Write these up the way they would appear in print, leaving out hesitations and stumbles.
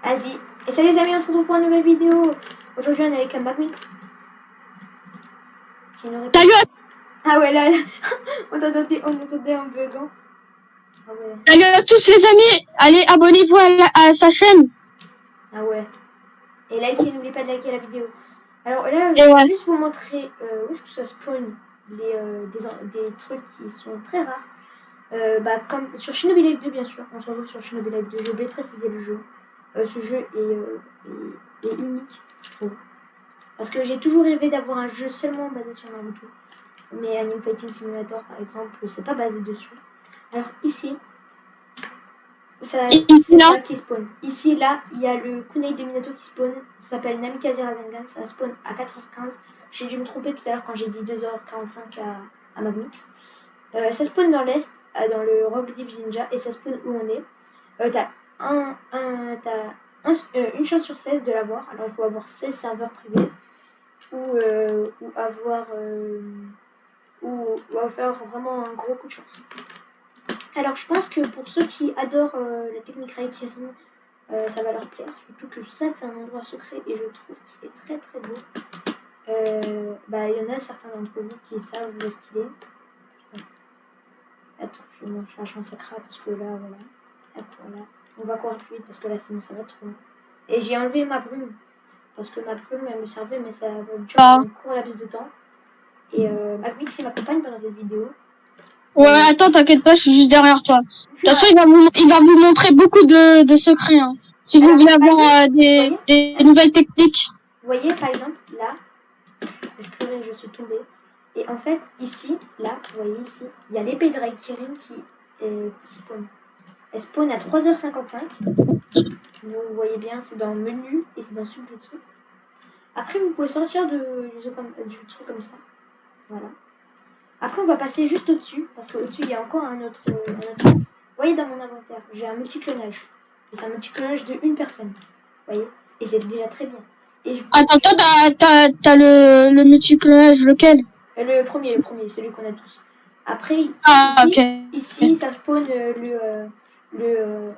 Vas-y. Et salut les amis, on se retrouve pour une nouvelle vidéo. Aujourd'hui on est avec un Magmix. Salut Ah ouais là, on entendait un bug. Hein. Ah ouais. Salut à tous les amis. Allez, abonnez-vous à sa chaîne. Ah ouais. Et likez, n'oubliez pas de liker la vidéo. Alors là, je vais juste vous montrer où est-ce que ça spawn des trucs qui sont très rares. Comme sur Shinobi Live 2 bien sûr. On se retrouve sur Shinobi Live 2. J'ai oublié de préciser le jeu. Ce jeu est unique, je trouve. Parce que j'ai toujours rêvé d'avoir un jeu seulement basé sur Naruto. Mais Anime Fighting Simulator, par exemple, c'est pas basé dessus. Alors ici, c'est ça qui spawn. Ici, là, il y a le kunai de Minato qui spawn. Ça s'appelle Namikaze Rasengan. Ça spawn à 4h15. J'ai dû me tromper tout à l'heure quand j'ai dit 2h45 à Magmix. Ça spawn dans l'est, dans le Rogue Leaf Ninja. Et ça spawn où on est. T'as une chance sur 16 de l'avoir. Alors il faut avoir 16 serveurs privés. Ou avoir ou avoir vraiment un gros coup de chance. Alors je pense que pour ceux qui adorent la technique Raikirin, ça va leur plaire, surtout que ça c'est un endroit secret et je trouve qu'il est très très beau. Il y en a certains d'entre vous qui savent où est-ce qu'il est. Attends, je vais manger la chance sacrée parce que là voilà. Hop, voilà. On va courir plus vite parce que là sinon ça va trop. Et j'ai enlevé ma brume parce que ma brume elle me servait mais ça va durer un court laps de temps. Et Magmix il m'accompagne pendant cette vidéo. Ouais, attends, t'inquiète pas, je suis juste derrière toi. De toute façon, il va vous montrer beaucoup de secrets. Hein. Si vous voulez avoir des nouvelles techniques. Vous voyez, par exemple, là, je suis tombée. Et en fait, ici, là, vous voyez ici, il y a l'épée de Raikirin qui spawn. Elle spawn à 3h55. Vous voyez bien, c'est dans le menu et c'est dans le Subjutsu. Après, vous pouvez sortir du truc comme ça. Voilà. Après, on va passer juste au-dessus, parce qu'au-dessus, il y a encore un autre. Vous voyez, dans mon inventaire, j'ai un multiclonage. Et c'est un multiclonage de une personne. Vous voyez. Et c'est déjà très bien. Et attends, toi, t'as le multiclonage, lequel? Le premier, celui qu'on a tous. Après, ici, ça spawn le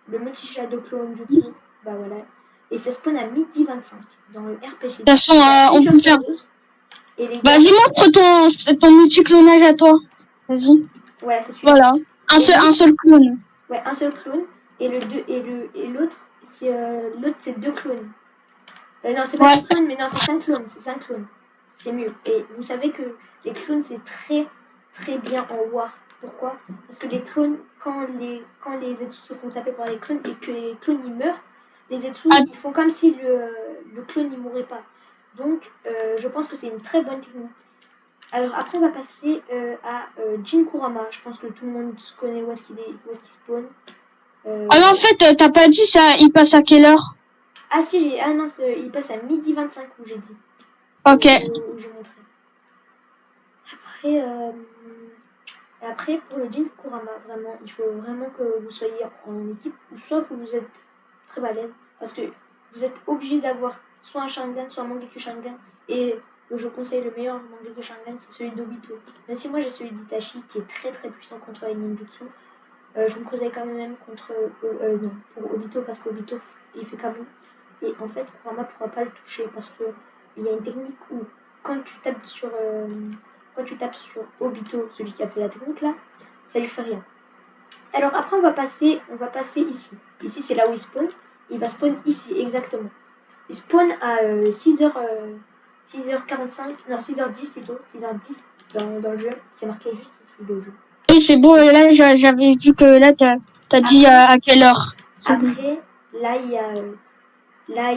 multi-shadow clone du tout. Bah voilà. Et ça spawn à midi 25 dans le RPG. De toute façon, on peut faire. Vas-y, montre ton multiclonage à toi. Vas-y. Voilà, c'est celui-là. Voilà. Un seul clone. Ouais, un seul clone. Et l'autre, c'est deux clones. Non, c'est pas deux clones, mais non, c'est 5 clones. C'est 5 clones. C'est mieux. Et vous savez que les clones, c'est très très bien en War. Pourquoi? Parce que les clones, quand les Zetsu se font taper par les clones et que les clones ils meurent, les Zetsu ils font comme si le clone il mourrait pas. Donc je pense que c'est une très bonne technique. Alors après on va passer à Jin Kurama. Je pense que tout le monde connaît où est-ce qu'il spawn. En fait, t'as pas dit ça, il passe à quelle heure? Ah si, non, il passe à midi 25 où j'ai dit. Ok. Où j'ai montré. Après, pour le Jin Kurama, vraiment, il faut vraiment que vous soyez en équipe, ou soit que vous êtes très balèze, parce que vous êtes obligé d'avoir soit un Sharingan, soit un Mangekyou Sharingan, et je vous conseille le meilleur Mangekyou Sharingan, c'est celui d'Obito. Même si moi j'ai celui d'Itachi qui est très très puissant contre les ninjutsu, je vous conseille quand même pour Obito, parce qu'Obito il fait Kabu, et en fait Kurama ne pourra pas le toucher, parce qu'il y a une technique où quand tu tapes sur Obito, celui qui a fait la technique là, ça lui fait rien. Alors après on va passer ici. Ici c'est là où il spawn. Il va spawn ici exactement. Il spawn à 6h45, non 6h10 plutôt, 6h10 dans le jeu. C'est marqué juste ici le jeu. Oui c'est bon, là j'avais vu que là t'as dit à quelle heure. Après, là il y a là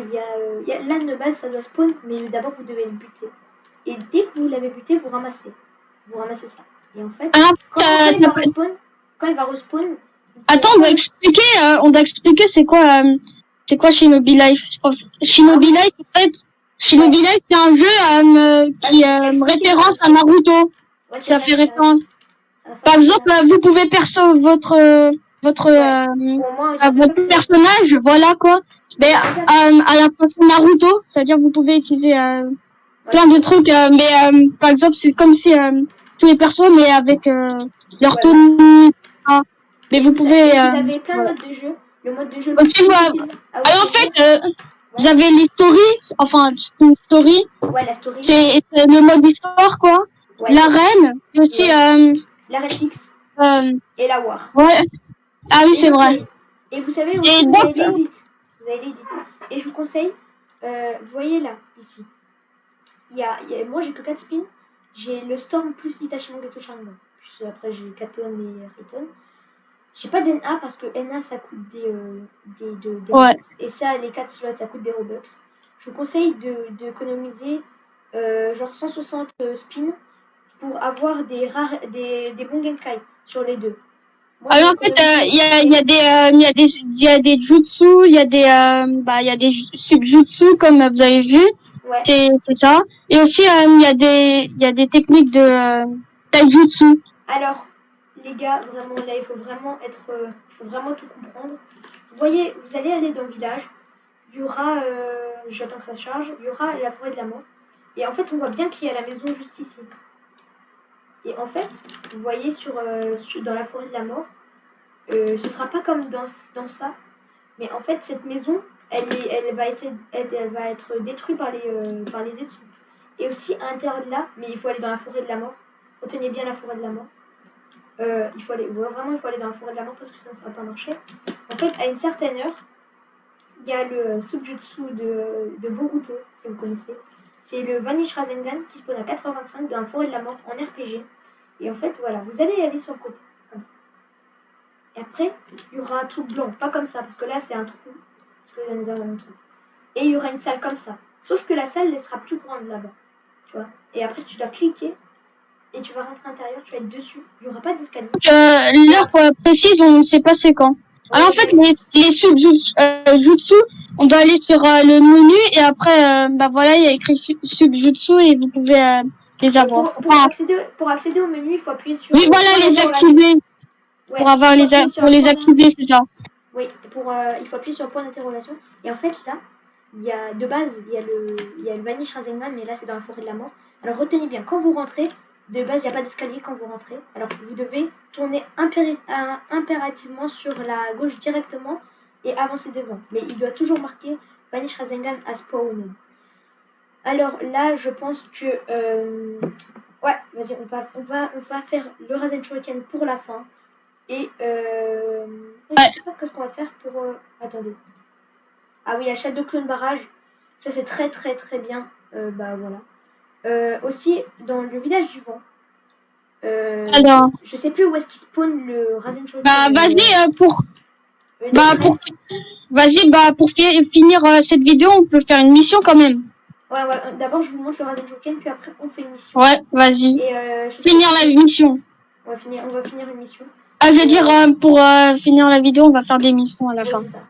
de base ça doit spawn, mais d'abord vous devez le buter. Et dès que vous l'avez buté, vous ramassez ça. Et en fait, quand il va respawn. Attends, on doit expliquer c'est quoi Shinobi Life. Shinobi Life, en fait, Shinobi Life c'est un jeu qui référence à Naruto. Ouais, ça fait référence. Par exemple, vous pouvez perso votre personnage, voilà quoi. Mais à la façon Naruto, c'est-à-dire vous pouvez utiliser plein de trucs, mais par exemple c'est comme si tous les persos mais avec leur tenue. Mais vous pouvez. Vous avez plein de modes de jeu. Le mode de jeu le Ok, plus bah, difficile. Ah oui, alors en c'est fait, vrai. vous avez les stories, enfin, une story, Ouais, la story. c'est le mode histoire, quoi. Ouais, L'arène, et aussi, ouais. L'arène X euh, et la War. ouais, ah oui, Et c'est le vrai. play. Et vous savez Et aussi, vous donc, avez l'edit. Vous avez l'edit. Et je vous conseille, vous voyez là, ici. Moi, j'ai que 4 spins. J'ai le Storm plus Itachi Mangekyo Sharingan. Après, j'ai Katon et Riton. J'ai pas d'NA parce que NA ça coûte des ouais. Robux. Et ça, les 4 slots, ça coûte des Robux. Je vous conseille d'économiser genre 160 spins pour avoir des bons Genkai sur les deux. Moi, j'ai Alors en fait, économisé. il y a des jutsu, il y a des subjutsu comme vous avez vu, Ouais. c'est ça. Et aussi il y a des techniques de taijutsu. Alors, les gars, vraiment, là, il faut vraiment tout comprendre. Vous voyez, vous allez aller dans le village. Il y aura, j'attends que ça charge, il y aura la forêt de la mort. Et en fait, on voit bien qu'il y a la maison juste ici. Et en fait, vous voyez dans la forêt de la mort, ce sera pas comme dans ça, mais en fait, cette maison, elle va être détruite par les Zetsu. Et aussi, à l'intérieur de là, mais il faut aller dans la forêt de la mort. Retenez bien la forêt de la mort. Il faut aller dans la forêt de la mort parce que ça ne sera pas marché. En fait, à une certaine heure, il y a le Subjutsu de Boruto, si vous connaissez. C'est le Vanish Rasengan qui se pose à 85 dans la forêt de la mort en RPG. Et en fait, voilà, vous allez aller sur le côté, comme ça. Et après, il y aura un trou blanc, pas comme ça, parce que là, c'est un trou. Parce que là, nous avons un trou. Et il y aura une salle comme ça. Sauf que la salle, elle sera plus grande là-bas. Tu vois. Et après, tu dois cliquer et tu vas rentrer à l'intérieur, tu vas être dessus. Il n'y aura pas d'escalier. L'heure précise, on ne sait pas c'est quand. Alors en fait, les subjutsu, jutsu, on doit aller sur le menu et après, bah voilà, il y a écrit subjutsu et vous pouvez les avoir. Pour accéder au menu, il faut appuyer sur Oui, voilà, les activer. Ouais, Pour avoir pour les activer, c'est ça. Oui, il faut appuyer sur le point d'interrogation. Et en fait, là, de base, il y a le Vanish Rasengan, mais là, c'est dans la forêt de la mort. Alors, retenez bien, quand vous rentrez, de base, il n'y a pas d'escalier quand vous rentrez. Alors, vous devez tourner impérativement sur la gauche directement et avancer devant. Mais il doit toujours marquer Vanish Rasengan as spawn. Alors là, je pense que... ouais, vas-y, on va faire le Rasen Shuriken pour la fin. Et je sais pas ce qu'on va faire pour... attendez. Ah oui, achat de clone barrage. Ça, c'est très très très bien. Bah voilà. Aussi, dans le village du vent. Alors, Je sais plus où est-ce qu'il spawn le Rasen Shuriken. bah vas-y vas-y pour finir cette vidéo, on peut faire une mission quand même. Ouais, d'abord, je vous montre le Rasen Shuriken, puis après, on fait une mission. Ouais, vas-y. Et finir la mission. On va finir une mission. Ah, je veux dire, pour finir la vidéo, on va faire des missions à la fin. C'est ça.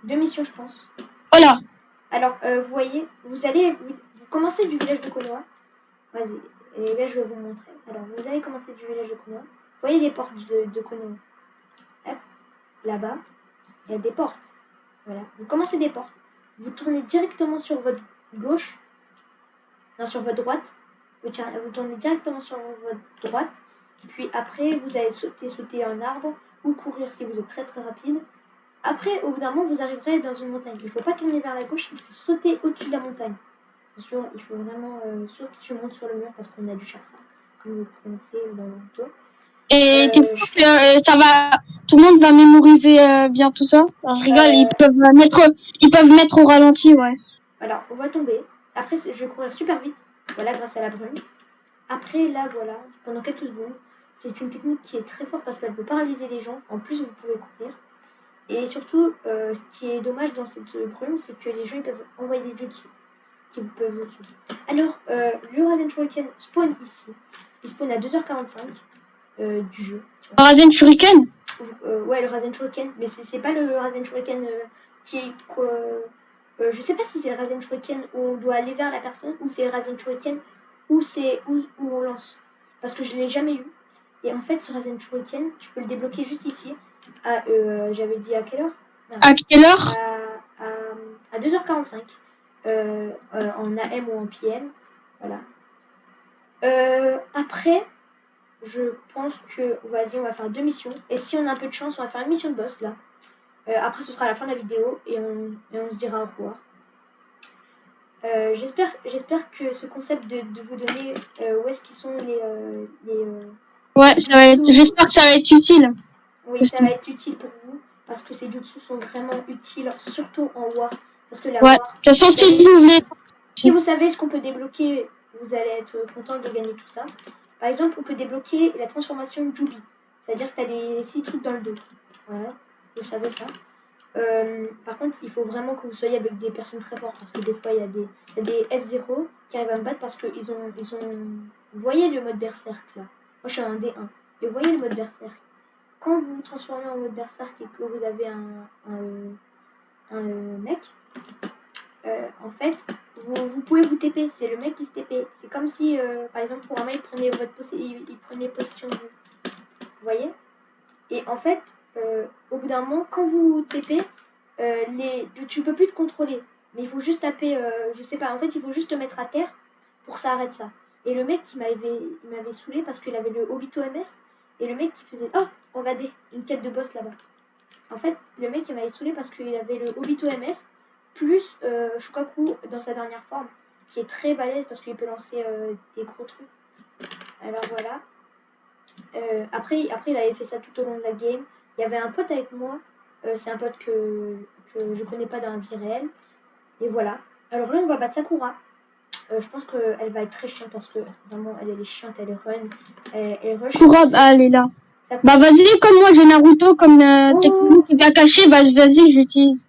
Deux missions, je pense. Voilà. Alors, vous voyez, vous commencez du village de Konoha. Vas-y, et là, je vais vous montrer. Alors, vous allez commencer du village de Konoha. Vous voyez les portes de Konoha. Hop, là-bas, il y a des portes. Voilà, vous commencez des portes. Vous tournez directement sur votre gauche. Non, sur votre droite. Vous tournez directement sur votre droite. Puis après, vous allez sauter un arbre ou courir si vous êtes très très rapide. Après, au bout d'un moment, vous arriverez dans une montagne. Il ne faut pas tourner vers la gauche, il faut sauter au-dessus de la montagne. Bien sûr, il faut vraiment soit que tu montes sur le mur parce qu'on a du chakra, comme vous connaissez dans l'auto. Et tu penses que ça va, tout le monde va mémoriser bien tout ça? Alors, je rigole, ils peuvent mettre au ralenti, ouais. Alors, on va tomber. Après, je vais courir super vite. Voilà, grâce à la brume. Après, là, voilà, pendant quelques secondes. C'est une technique qui est très forte parce qu'elle peut paralyser les gens. En plus, vous pouvez courir. Et surtout, ce qui est dommage dans cette brume, c'est que les gens ils peuvent envoyer des jutsu qui vous peuvent vous tuer. Alors, le Rasen Shuriken spawn ici. Il spawn à 2h45 du jeu. Le Rasen Shuriken? Ouais, le Rasen Shuriken. Mais c'est pas le Rasen Shuriken qui est... je sais pas si c'est le Rasen Shuriken où on doit aller vers la personne ou c'est le Rasen Shuriken où on lance. Parce que je l'ai jamais eu. Et en fait, ce Rasen Shuriken, tu peux le débloquer juste ici. J'avais dit à quelle heure? À quelle heure? À 2h45. En AM ou en PM. Voilà. Après, je pense que, vas-y, on va faire 2 missions. Et si on a un peu de chance, on va faire une mission de boss, là. Après, ce sera la fin de la vidéo, et on se dira au revoir. J'espère que ce concept de vous donner où est-ce qu'ils sont Ouais, j'espère que ça va être utile. Oui, ça va être utile pour vous, parce que ces jutsus sont vraiment utiles, surtout en War. Parce que la Ouais, War, de toute façon, si vous savez ce qu'on peut débloquer, vous allez être content de gagner tout ça. Par exemple, on peut débloquer la transformation Jubi. C'est-à-dire que tu as les 6 trucs dans le dos. Voilà, vous savez ça. Par contre, il faut vraiment que vous soyez avec des personnes très fortes, parce que des fois, il y a des F0 qui arrivent à me battre parce qu'ils ont... Vous voyez le mode berserk, là. Moi, je suis un D1. Et vous voyez le mode berserk. Quand vous vous transformez en mode berserk et que vous avez un mec, en fait, vous pouvez vous TP. C'est le mec qui se TP. C'est comme si, par exemple, pour un mec, il prenait position de vous. Vous voyez? Et en fait, au bout d'un moment, quand vous TP, tu peux plus te contrôler. Mais il faut juste taper, je sais pas, en fait, il faut juste te mettre à terre pour que ça arrête ça. Et le mec, il m'avait saoulé parce qu'il avait le Obito MS. Et le mec qui faisait, oh, regardez, une quête de boss là-bas. En fait, le mec, il m'avait saoulé parce qu'il avait le Obito MS plus Shukaku dans sa dernière forme, qui est très balèze parce qu'il peut lancer des gros trucs. Alors voilà. Après, il avait fait ça tout au long de la game. Il y avait un pote avec moi. C'est un pote que je connais pas dans la vie réelle. Et voilà. Alors là, on va battre Sakura. Je pense qu'elle va être très chiante parce que vraiment, elle est chiante, elle est run. Elle rush. Sakura, elle est là. Bah vas-y, comme moi j'ai Naruto comme technique qui va cacher, bah vas-y, j'utilise.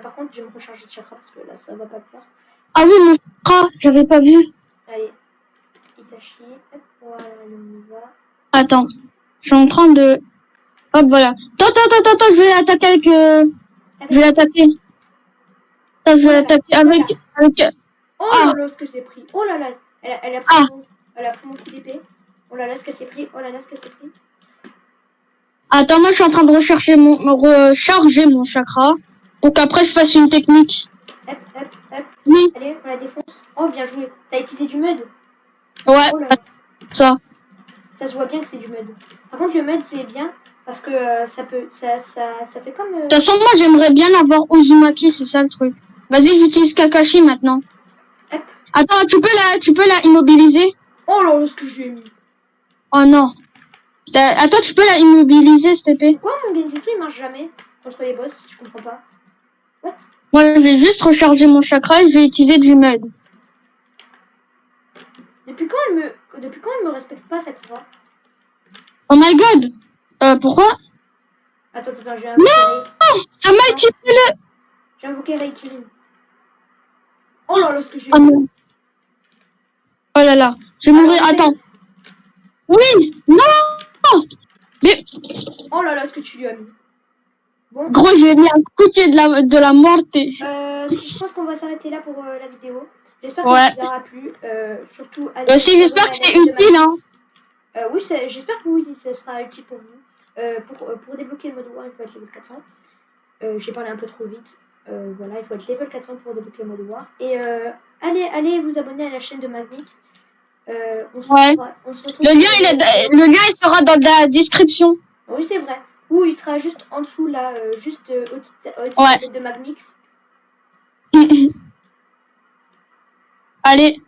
Par contre, je vais me recharger de chakra parce que là, ça va pas le faire. Ah oui, mon chakra, j'avais pas vu. Allez, Itachi, hop, voilà, on y va. Attends, je suis en train de... Hop, voilà. Attends, je vais l'attaquer avec... Je vais l'attaquer. Je vais l'attaquer avec... Oh là là, ce que j'ai pris. Oh là là, elle a pris mon coup d'épée. Oh là là, ce qu'elle s'est pris. Oh là là, ce qu'elle s'est pris. Attends, moi je suis en train de recharger mon chakra. Donc après je fasse une technique. Hop. Oui. Allez, on la défonce. Oh, bien joué. T'as utilisé du mud. Ouais, Oh là là. ça. Ça se voit bien que c'est du mud. Par contre, le mud c'est bien parce que ça fait comme... De toute façon, moi j'aimerais bien avoir Uzumaki, c'est ça le truc. Vas-y, j'utilise Kakashi maintenant. Hop. Attends, tu peux la immobiliser? Oh là là, ce que je lui ai mis. Oh non. Attends, tu peux la immobiliser, s'il te plaît? Pourquoi mon Genjutsu il marche jamais contre les boss? Je comprends pas. What? Moi, je vais juste recharger mon chakra et je vais utiliser du mud. Depuis quand elle me respecte pas cette fois? Oh my god. Pourquoi? Attends, je vais invoquer Non! Ça m'a utilisé le... J'ai invoqué Reikirin. Oh là là, ce que j'ai Oh non. Oh là là. Je vais mourir. Attends. Oui! Non! Mais... Oh là là, ce que tu lui as mis. Bon. Gros, j'ai mis un coup de pied de la morte. Je pense qu'on va s'arrêter là pour la vidéo. J'espère que ça vous aura plu. Surtout aussi, j'espère que c'est utile, hein. Oui, j'espère que oui, ça sera utile pour vous. Pour débloquer le mode War, il faut être level 400. J'ai parlé un peu trop vite. Voilà, il faut être level 400 pour débloquer le mode War. Et allez vous abonner à la chaîne de Magmix. On se retrouve le lien il sera dans la description. Oui, c'est vrai. Ou il sera juste en dessous là, juste au-dessus de la tête de Magmix. Allez.